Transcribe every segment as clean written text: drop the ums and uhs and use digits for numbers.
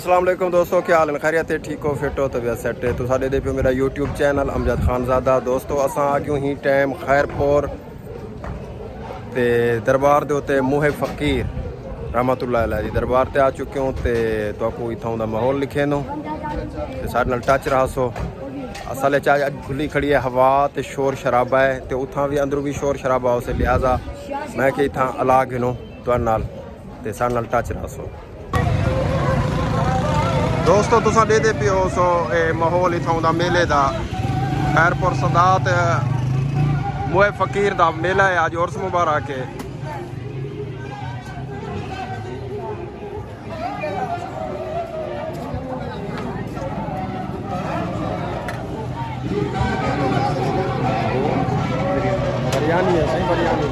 अस्सलाम वालेकुम दोस्तों, क्या हाल है? खैरियत है? ठीक हो, फिट हो, तबीयत सेट है? तो साढ़े दे पे मेरा यूट्यूब चैनल अमजद खानजादा। दोस्तों असां आ गए ही टाइम खैरपुर ते दरबार दे उत्ते मुहे फकीर रहमतुल्लाह अलैह दी दरबार ते आ चुके हो ते तुहानू इत्थों दा माहौल लिखे नो ते साढ़े नाल टच रहा सो। असल च अज खुली खड़ी है हवा ते शोर शराबा है ते उत्थां भी अंदरों भी शोर शराबा उसे लिहाजा मैं कि इत्थां अला गिनो तुहाडे नाल ते साढ़े नाल टच रहा सो। दोस्तों तुसा देते पे हो सो माहौल इतों का मेले का खैरपुर सदात मुए फकीर का मेला है। अज उर्स मुबारक है। बिरयानी है सही, बिरयानी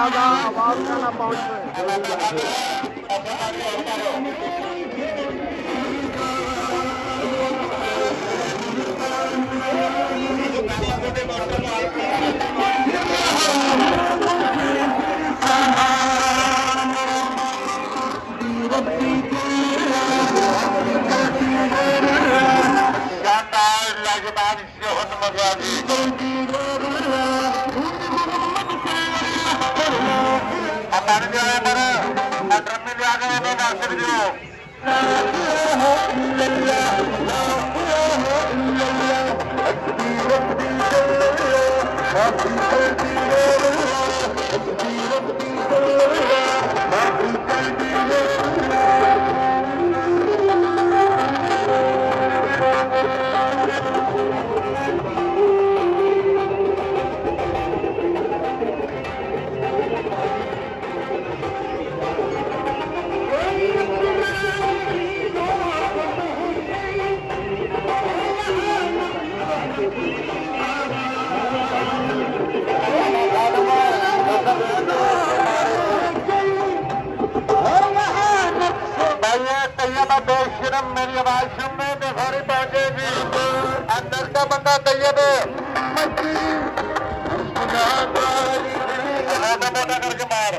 आवाज ना पहुंच बेशरम मेरी आवाज सुनने तो सारी पहुंचेगी। अंदर का बंदा तैयब मोटा करके मार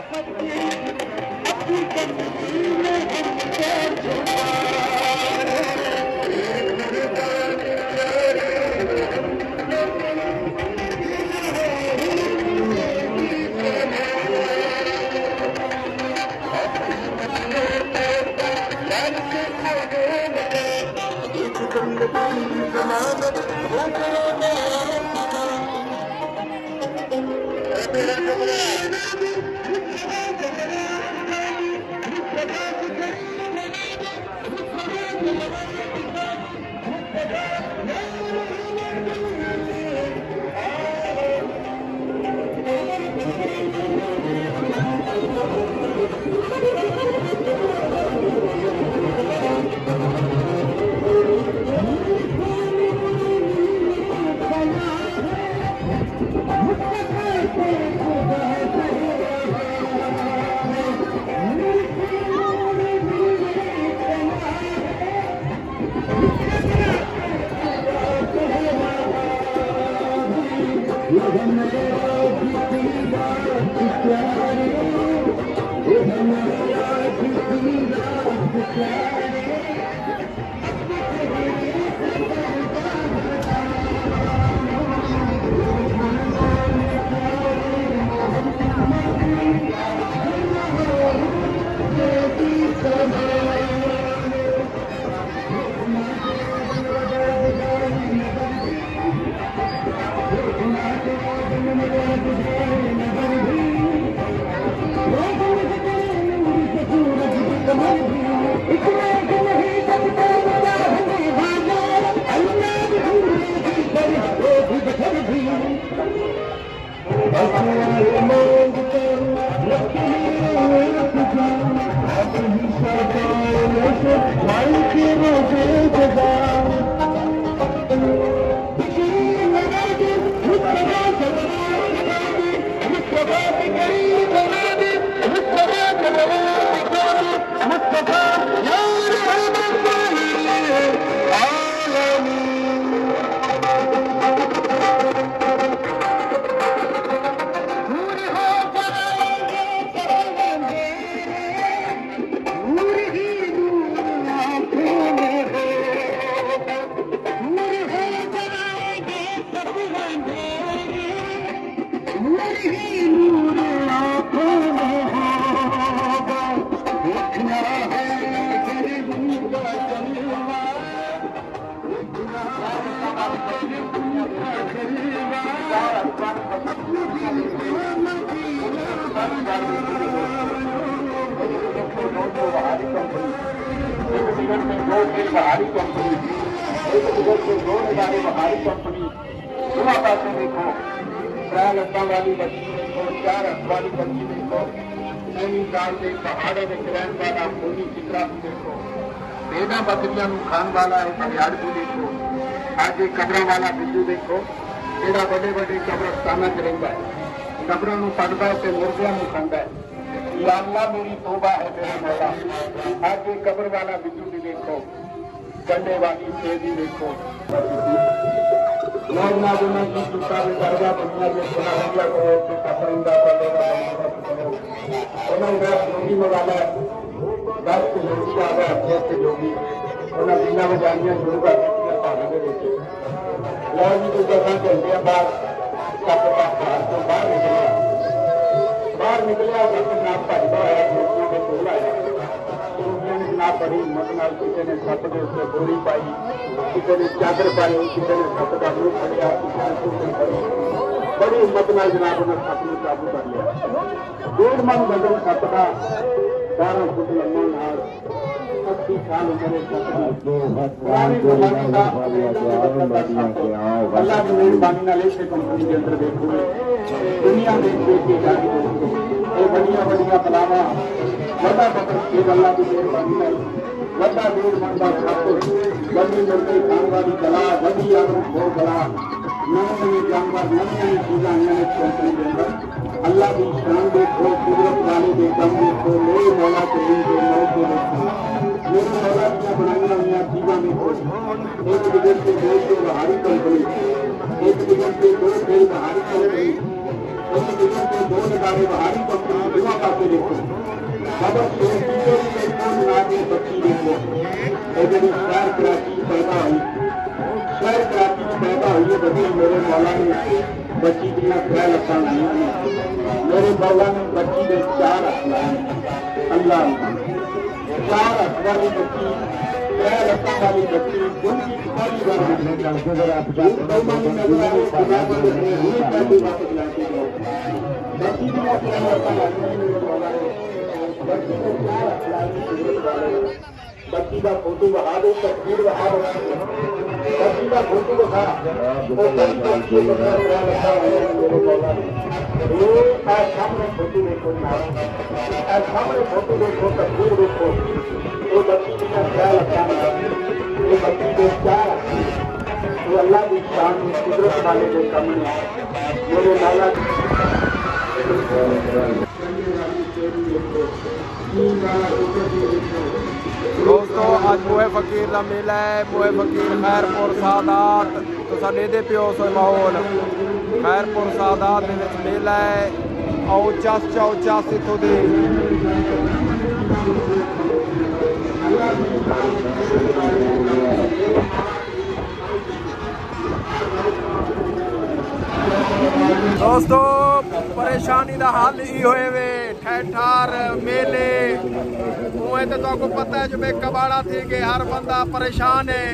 बहारी कंपनी, एक दिवस से 2 नजारे बहारी कंपनी, दोनों पासे देखो, 3 लत्तां वाली बच्ची देखो, 4 हथ वाली बच्ची देखो, नैनीताल के पहाड़ों में रहने वाला खूनी चित्रा भी देखो, बेदा बकरियां खान वाला है हरियाण भी देखो, आज एक कब्रों वाला बिल्लू देखो, जेड़ा बड़े बड़े कब्रस्ताना च रहिंदा है, कब्रों नूं पढ़दा है ते मुर्दियां नूं खांदा है। या अल्लाह मेरी तौबा है मेरे मौला, आज एक कब्र वाला बिल्लू भी देखो, गंडे वाली सेदी देखो, लोग ना दुनिया की चिंता में दरगाह दुनिया के सुना हमला करो तो कपड़िंदा पड़ेगा उन्होंने योगी मंगाना 10 के योगी आ गए 8 के योगी उन्होंने बिना बजानियां शुरू कर दी पानी के नीचे लोग भी कुछ जगह चलते बाद तो बाहर निकले जनाब भजदा है योगियों के कोल आया योगियों ने जनाब बड़ी हिम्मत नाल किसी ने छत के उत्ते गोली पाई, किसी ने चादर पाई, किसी ने छत का मुंह फड़िया, किसी ने कुर्सी फड़ी, बड़ी हिम्मत नाल जनाब उन्हें छत में काबू कर लिया। 1.5 मन वजन छत का 12 फुट लंबा नाल 80 साल उम्र छत अल्लाह की मेहरबानी नाल इस कंपनी के अंदर देखो दुनिया में देखी जाती है बड़िया बड़िया बलावा वड्डा बकर अल्लाह की मेहरबानी नाल वड्डा 1.5 मन का छत वड्डी मुर्गी खान वाली कला वड्डी आलू दो बड़ा नए जानवर नई चीज़ें आईया ने कंपनी के अंदर अल्लाह की शान देखो कुदरत वाले देखा देखो मेरे मौला करीम के मौत को देखो मेरे मौला की बनाई हुई चीज़ें देखो एक दिगर से 2 से बहारी कंपनी एक दिगर से 2 से बहारी कंपनी एक दिगर से 2 नजारे बहारी कंपनी दोनों पासे देखो बच्ची देखो जी शहर कराची पैदा हुई शहर कराची में पैदा हुई है बच्ची मेरे मौला ने बच्ची दियाँ 3 लत्तां लाइयां मेरे मौला ने बच्ची के 4 हथ लाए अल्लाह 4 हथ वाली बच्ची 3 लत्तां वाली बच्ची उनकी पहली बार देखने जाओगे अगर आप बच्ची दियाँ 3 लत्तां लाइयां मेरे मौला ने बच्ची का फोटो बहा दो तस्वीर बहा दो बच्ची का फोटो बहा सामने फोटो देखो सामने फोटो देखो तस्वीर देखो वो बच्ची की क्या लगता है वो बच्ची को क्या वो अल्लाह की शान कुदरत वाले के सामने मेरे लाला दोस्तों आज मोहे फकीर का मेला है मोहे फकीर खैरपुर सादात तो साडे दे पिओ सो माहौल खैरपुर सादात दे विच मेला है आओ चस इत्थों दे दोस्तों परेशानी का हल ही होए वे ठहर मेले उएं तो आपको पता है जो मैं कबाड़ा थी कि हर बंदा परेशान है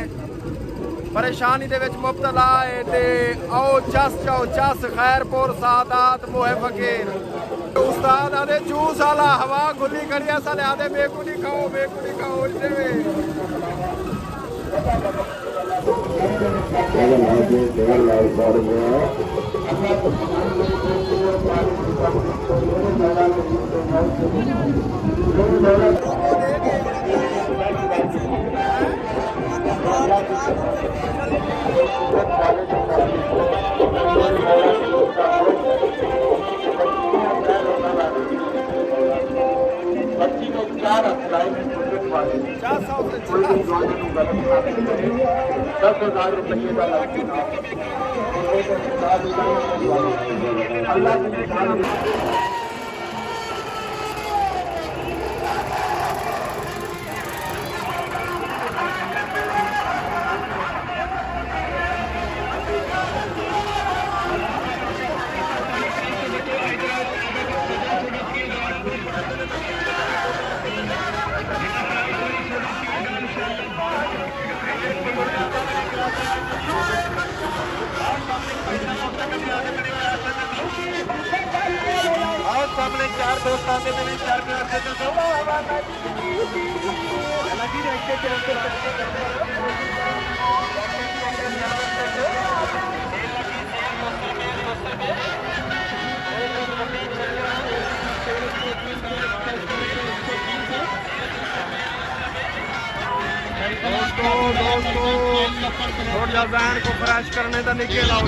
परेशानी दे विच मुब्तला है ते आओ चस खैरपुर सादात मोहे फकीर उस्ताद आदे जूस आला हवा खुली करिया साले आदे मेकू नहीं खाओ इतने बच्ची को 4 हथ लाए 10,000 रुपये का अल्लाह Thank you. ਦੋਸਤਾਂ ਦੇ ਦਿਨ ਚਾਰ ਕਲਾਸ ਤੇ ਦੋਵਾ ਵਾਲਾ ਲੱਗੀ ਰਹਿ ਕੇ थोड़ा वैन को फ्रेश करने का निके लाओ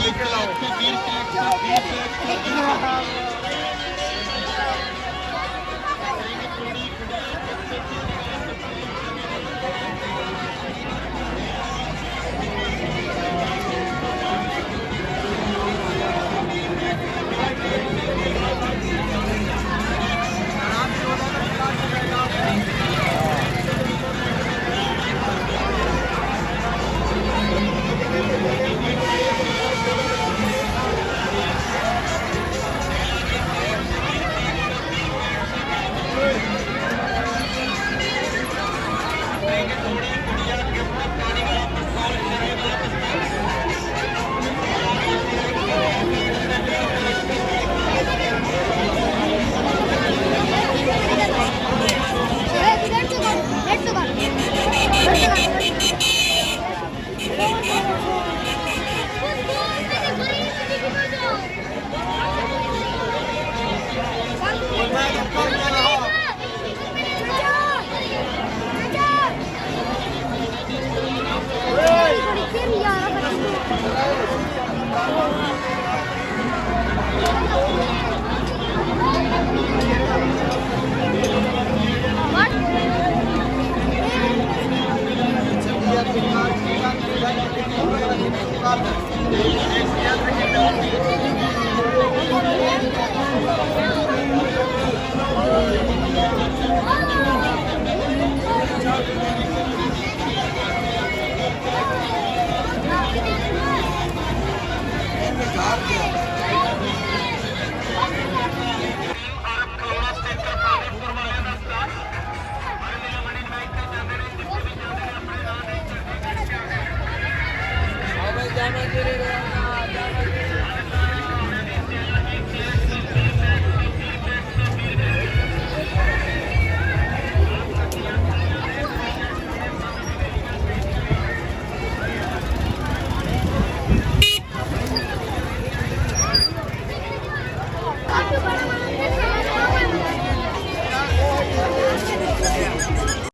जाना